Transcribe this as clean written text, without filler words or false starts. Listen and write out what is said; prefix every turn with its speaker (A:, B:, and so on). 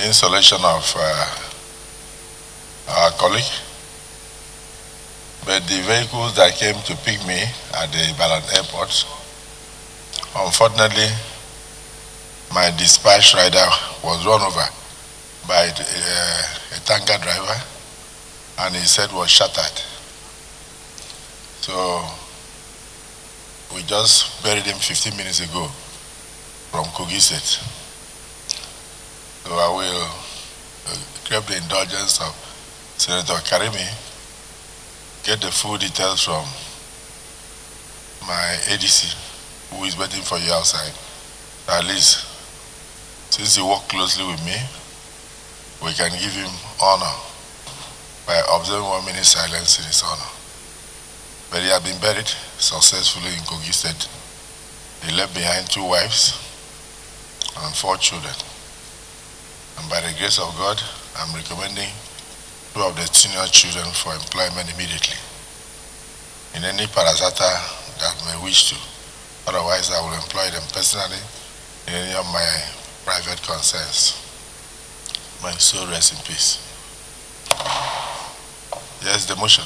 A: installation of our colleague, but the vehicles that came to pick me at the Ibadan airport, unfortunately, my dispatch rider was run over by a tanker driver, and his head was shattered. So we just buried him 15 minutes ago from Kogi State. So I will crave the indulgence of Senator Karimi, get the full details from my ADC, who is waiting for you outside. At least, since he worked closely with me, we can give him honor by observing 1 minute silence in his honor. But he had been buried successfully in Kogi State. He left behind 2 wives and 4 children. And by the grace of God, I'm recommending 2 of the senior children for employment immediately in any parasata that may wish to. Otherwise, I will employ them personally in any of my private concerns. May soul rest in peace. Yes, the motion.